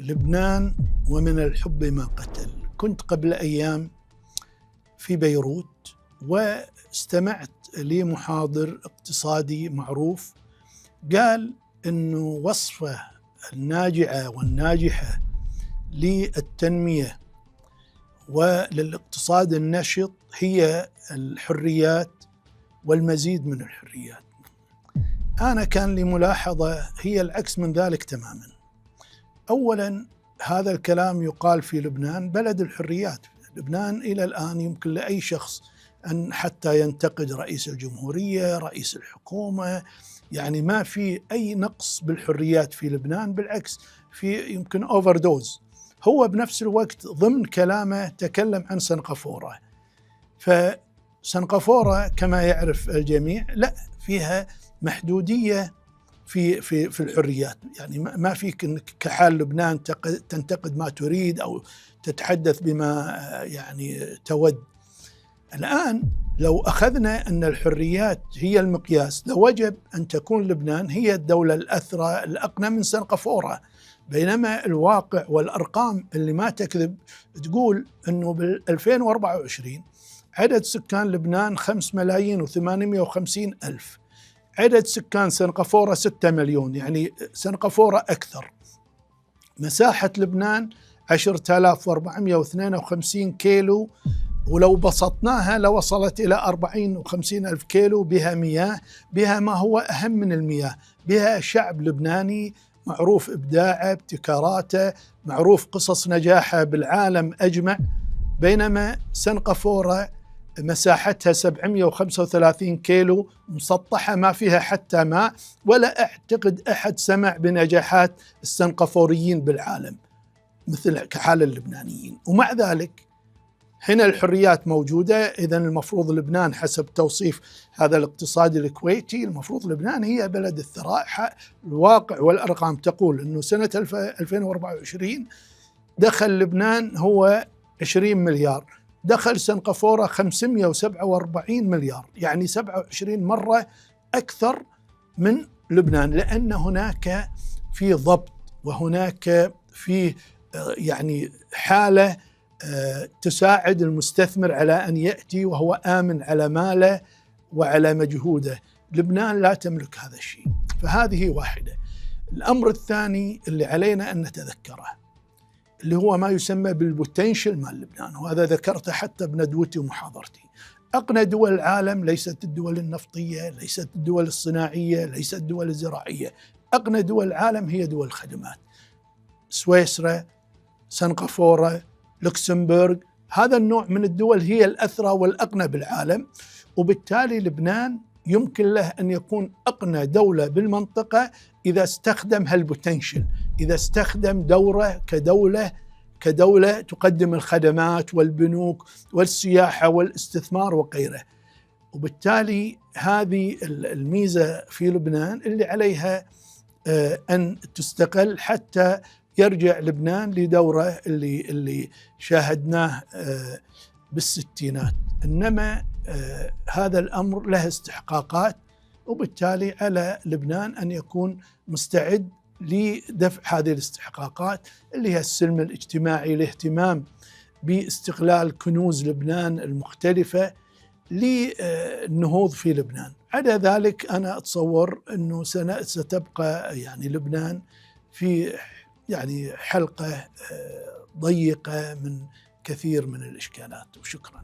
لبنان ومن الحب ما قتل. كنت قبل أيام في بيروت واستمعت لمحاضر اقتصادي معروف قال إنه وصفه الناجعة والناجحة للتنمية وللاقتصاد النشط هي الحريات والمزيد من الحريات. أنا كان لي ملاحظة هي العكس من ذلك تماما. أولا، هذا الكلام يقال في لبنان بلد الحريات. لبنان إلى الآن يمكن لأي شخص أن حتى ينتقد رئيس الجمهورية، رئيس الحكومة، يعني ما في أي نقص بالحريات في لبنان، بالعكس في يمكن أوفر دوز. هو بنفس الوقت ضمن كلامه تكلم عن سنغافورة، فسنغافورة كما يعرف الجميع لا فيها محدودية في الحريات، يعني ما فيك انك كحال لبنان تنتقد ما تريد او تتحدث بما يعني تود. الآن لو أخذنا أن الحريات هي المقياس لوجب أن تكون لبنان هي الدولة الأثرى الأقنى من سنغافورة، بينما الواقع والأرقام اللي ما تكذب تقول أنه بال 2024 عدد سكان لبنان 5,850,000، عدد سكان سنغافورة 6 مليون، يعني سنغافورة أكثر. مساحة لبنان 10,452 كيلو، ولو بسطناها لوصلت إلى 40 و50 ألف كيلو. بها مياه، بها ما هو أهم من المياه، بها شعب لبناني معروف إبداعه، ابتكاراته، معروف قصص نجاحه بالعالم أجمع. بينما سنغافورة مساحتها 735 كيلو، مسطحة ما فيها حتى ماء، ولا أعتقد أحد سمع بنجاحات السنغافوريين بالعالم مثل كحال اللبنانيين. ومع ذلك هنا الحريات موجودة. إذن المفروض لبنان حسب توصيف هذا الاقتصادي الكويتي المفروض لبنان هي بلد الثراء. الواقع والأرقام تقول أنه سنة 2024 دخل لبنان هو 20 مليار، دخل سنغافورة 547 مليار، يعني 27 مرة أكثر من لبنان، لأن هناك في ضبط وهناك في يعني حالة تساعد المستثمر على أن يأتي وهو آمن على ماله وعلى مجهوده. لبنان لا تملك هذا الشيء، فهذه واحدة. الأمر الثاني اللي علينا أن نتذكره اللي هو ما يسمى بالبوتنشل مال لبنان، وهذا ذكرته حتى بندوتي ومحاضرتي. أقنى دول العالم ليست الدول النفطية، ليست الدول الصناعية، ليست الدول الزراعية. أقنى دول العالم هي دول الخدمات، سويسرا، سنغافورة، لوكسمبورغ. هذا النوع من الدول هي الأثرى والأقنى بالعالم، وبالتالي لبنان يمكن له أن يكون أقنى دولة بالمنطقة إذا استخدم هالبوتنشل، إذا استخدم دوره كدولة تقدم الخدمات والبنوك والسياحة والاستثمار وغيره. وبالتالي هذه الميزة في لبنان اللي عليها أن تستقل حتى يرجع لبنان لدوره اللي شاهدناه بالستينات. إنما هذا الأمر له استحقاقات، وبالتالي على لبنان أن يكون مستعد لدفع هذه الاستحقاقات اللي هي السلم الاجتماعي، الاهتمام باستغلال كنوز لبنان المختلفة للنهوض في لبنان. عدا ذلك أنا أتصور أنه ستبقى يعني لبنان في يعني حلقة ضيقة من كثير من الإشكالات. وشكرا.